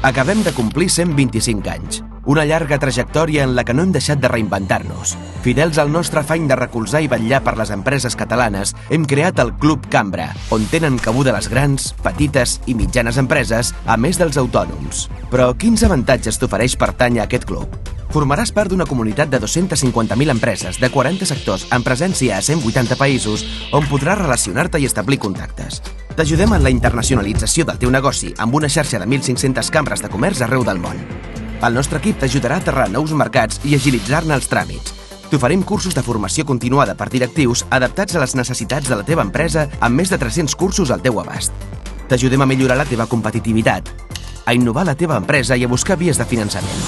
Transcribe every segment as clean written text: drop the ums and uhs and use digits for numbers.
Acabem de complir 125 anys. Una llarga trajectòria en la que no hem deixat de reinventar-nos. Fidels al nostre afany de recolzar i vetllar per les empreses catalanes, hem creat el Club Cambra, on tenen cabuda les grans, petites i mitjanes empreses, a més dels autònoms. Però quins avantatges t'ofereix pertànyer a aquest club? Formaràs part d'una comunitat de 250.000 empreses de 40 sectors amb presència a 180 països on podràs relacionar-te i establir contactes. T'ajudem en la internacionalització del teu negoci amb una xarxa de 1.500 cambres de comerç arreu del món. El nostre equip t'ajudarà a aterrar nous mercats i agilitzar-ne els tràmits. T'oferim cursos de formació continuada per directius adaptats a les necessitats de la teva empresa amb més de 300 cursos al teu abast. T'ajudem a millorar la teva competitivitat, a innovar la teva empresa i a buscar vies de finançament.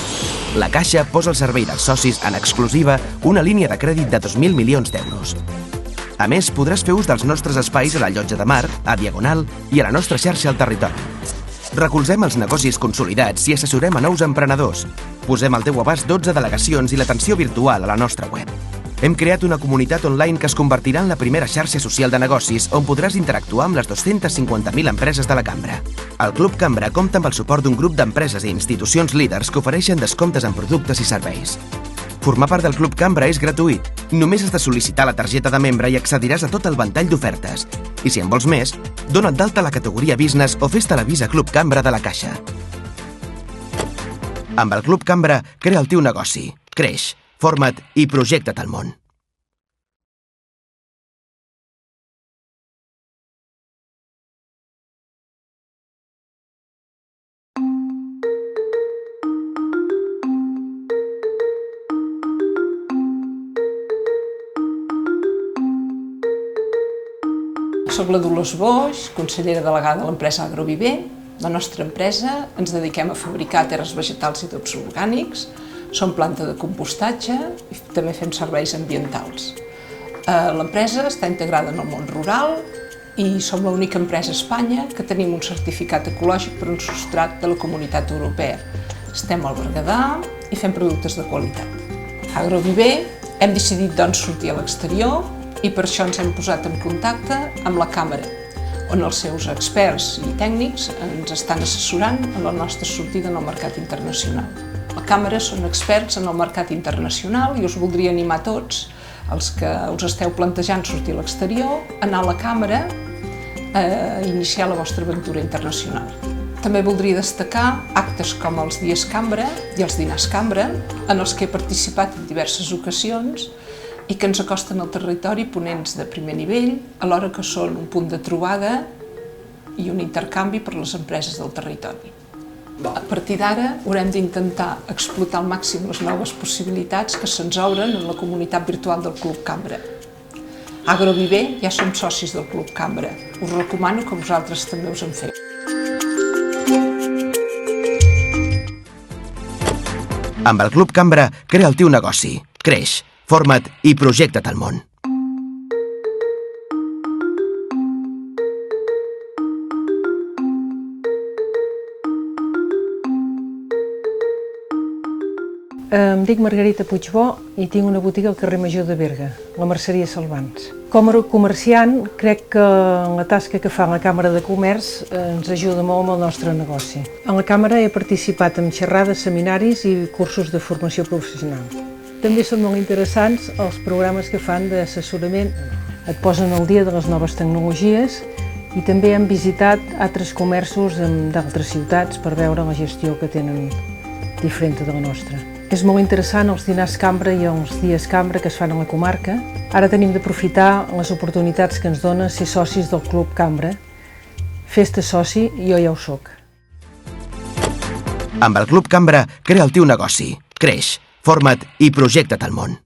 La Caixa posa al servei dels socis en exclusiva una línia de crèdit de 2.000 milions d'euros. A més, podràs fer ús dels nostres espais a la Llotja de Mar, a Diagonal i a la nostra xarxa al territori. Recolzem els negocis consolidats i assessorem a nous emprenedors. Posem al teu abast 12 delegacions i l'atenció virtual a la nostra web. Hem creat una comunitat online que es convertirà en la primera xarxa social de negocis on podràs interactuar amb les 250.000 empreses de la cambra. El Club Cambra compta amb el suport d'un grup d'empreses i institucions líders que ofereixen descomptes en productes i serveis. Formar part del Club Cambra és gratuït. Només has de sol·licitar la targeta de membre i accediràs a tot el ventall d'ofertes. I si en vols més, dona't d'alta a la categoria Business o fes-te la Visa Club Cambra de la Caixa. Amb el Club Cambra, crea el teu negoci, creix, forma't i projecta't al món. Soc la Dolors Boix, consellera delegada de l'empresa Agroviver. La nostra empresa ens dediquem a fabricar terres vegetals i adobs orgànics, som planta de compostatge i també fem serveis ambientals. L'empresa està integrada en el món rural i som l'única empresa a Espanya que tenim un certificat ecològic per un substrat de la Comunitat Europea. Estem al Berguedà i fem productes de qualitat. A Agroviver hem decidit doncs sortir a l'exterior i per això ens hem posat en contacte amb la Càmera, on els seus experts i tècnics ens estan assessorant en la nostra sortida en el mercat internacional. La Càmera són experts en el mercat internacional i us voldria animar a tots, els que us esteu plantejant sortir a l'exterior, a anar a la Càmera a iniciar la vostra aventura internacional. També voldria destacar actes com els Dies Cambra i els Dinars Cambra, en els que he participat en diverses ocasions i que ens acosten al territori ponents de primer nivell, alhora que són un punt de trobada i un intercanvi per a les empreses del territori. A partir d'ara haurem d'intentar explotar al màxim les noves possibilitats que se'ns obren en la comunitat virtual del Club Cambra. A Agroviver ja som socis del Club Cambra. Us recomano que vosaltres també us en feu. Amb el Club Cambra, crea el teu negoci, creix, forma't i projecta't al món. Em dic Margarita Puigbó i tinc una botiga al carrer Major de Berga, la Merceria Salvans. Com a comerciant, crec que la tasca que fa la Càmera de Comerç ens ajuda molt amb el nostre negoci. En la Càmera he participat en xerrades, seminaris i cursos de formació professional. També són molt interessants els programes que fan d'assessorament. Et posen al dia de les noves tecnologies i també hem visitat altres comerços d'altres ciutats per veure la gestió que tenen diferent de la nostra. És molt interessant els Dinars Cambra i els Dies Cambra que es fan a la comarca. Ara tenim d'aprofitar les oportunitats que ens dona ser socis del Club Cambra. Fes-te soci, jo ja ho soc. Amb el Club Cambra, crea el teu negoci, creix, forma't i projecta't al món.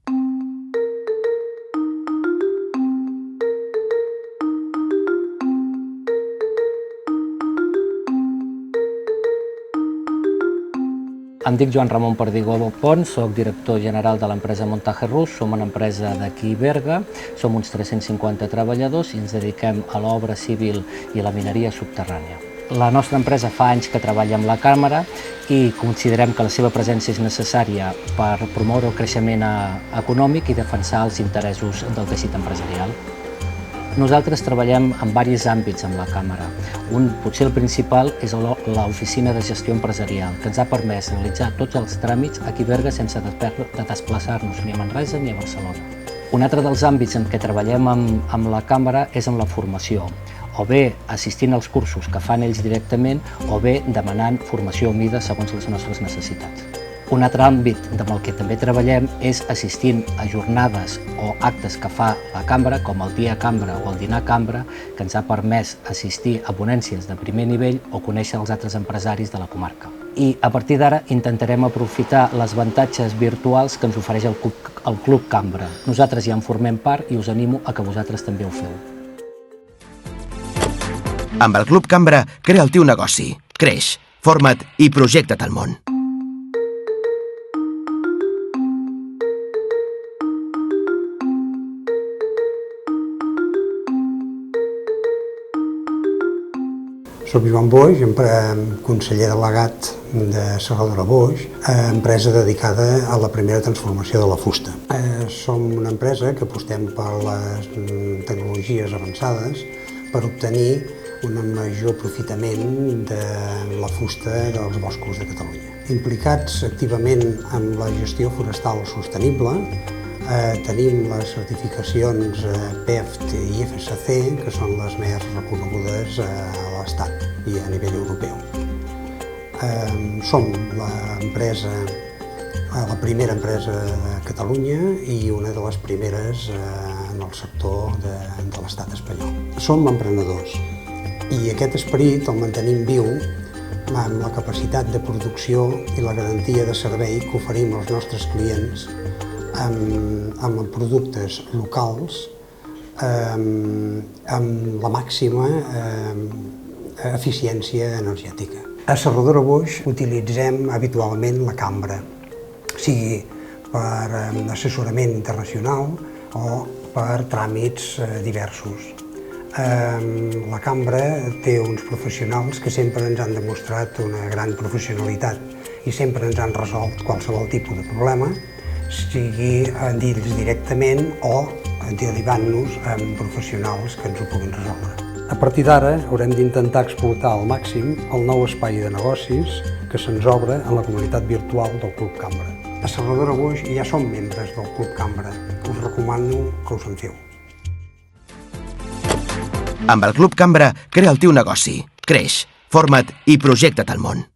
Em dic Joan Ramon Perdigó Pons, soc director general de l'empresa Montaje Rus, som una empresa d'aquí Berga, som uns 350 treballadors i ens dediquem a l'obra civil i la mineria subterrània. La nostra empresa fa anys que treballa amb la Càmera i considerem que la seva presència és necessària per promoure el creixement econòmic i defensar els interessos del teixit empresarial. Nosaltres treballem en diversos àmbits amb la càmera. Potser el principal és l'oficina de gestió empresarial, que ens ha permès realitzar tots els tràmits aquí a Berga sense de desplaçar-nos ni a Manresa ni a Barcelona. Un altre dels àmbits en què treballem amb la càmera és en la formació, o bé assistint als cursos que fan ells directament, o bé demanant formació a mida segons les nostres necessitats. Un altre àmbit amb el que també treballem és assistint a jornades o actes que fa la cambra, com el dia cambra o el dinar cambra, que ens ha permès assistir a ponències de primer nivell o conèixer els altres empresaris de la comarca. I a partir d'ara intentarem aprofitar les avantatges virtuals que ens ofereix el Club Cambra. Nosaltres ja en formem part i us animo a que vosaltres també ho feu. Amb el Club Cambra, crea el teu negoci, creix, forma't i projecta't al món. Soc Joan Boix, conseller delegat de Serradora Boix, empresa dedicada a la primera transformació de la fusta. Som una empresa que apostem per les tecnologies avançades per obtenir un major aprofitament de la fusta dels boscos de Catalunya. Implicats activament en la gestió forestal sostenible, tenim les certificacions PEFT i FSC, que són les més reconegudes a l'Estat i a nivell europeu. Som la primera empresa de Catalunya i una de les primeres en el sector de l'Estat espanyol. Som emprenedors i aquest esperit el mantenim viu amb la capacitat de producció i la garantia de servei que oferim als nostres clients amb productes locals amb la màxima eficiència energètica. A Serradora Boix utilitzem habitualment la cambra, sigui per assessorament internacional o per tràmits diversos. La cambra té uns professionals que sempre ens han demostrat una gran professionalitat i sempre ens han resolt qualsevol tipus de problema, sigui d'ells directament o derivant-nos amb professionals que ens ho puguin resoldre. A partir d'ara haurem d'intentar explotar al màxim el nou espai de negocis que se'ns obre en la comunitat virtual del Club Cambra. A Serradora Boix ja som membres del Club Cambra. Us recomano que us en feu. Amb el Club Cambra, crea el teu negoci, creix, forma't i projecta't al món.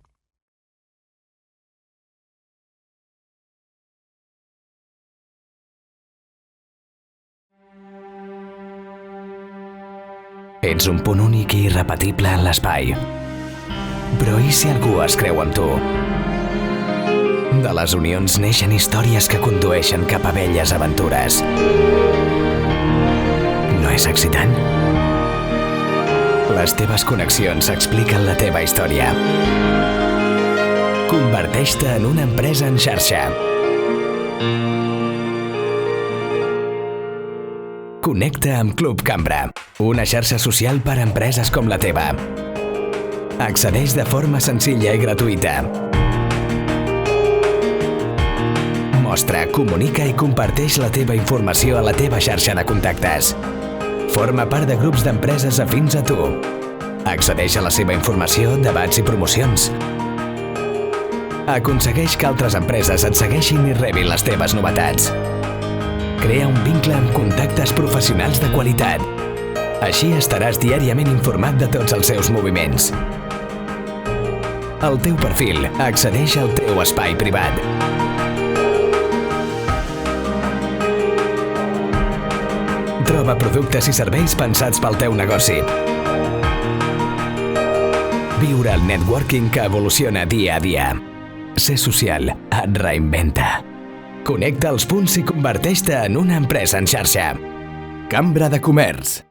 Ets un punt únic i irrepetible en l'espai. Però i si algú es creu amb tu? De les unions neixen històries que condueixen cap a belles aventures. No és excitant? Les teves connexions expliquen la teva història. Converteix-te en una empresa en xarxa. Connecta amb Club Cambra, una xarxa social per a empreses com la teva. Accedeix de forma senzilla i gratuïta. Mostra, comunica i comparteix la teva informació a la teva xarxa de contactes. Forma part de grups d'empreses afins a tu. Accedeix a la seva informació, debats i promocions. Aconsegueix que altres empreses et segueixin i rebin les teves novetats. Crea un vincle amb contactes professionals de qualitat. Així estaràs diàriament informat de tots els seus moviments. El teu perfil accedeix al teu espai privat. Troba productes i serveis pensats pel teu negoci. Viure el networking que evoluciona dia a dia. Ser social et reinventa. Connecta els punts i converteix-te en una empresa en xarxa. Cambra de Comerç.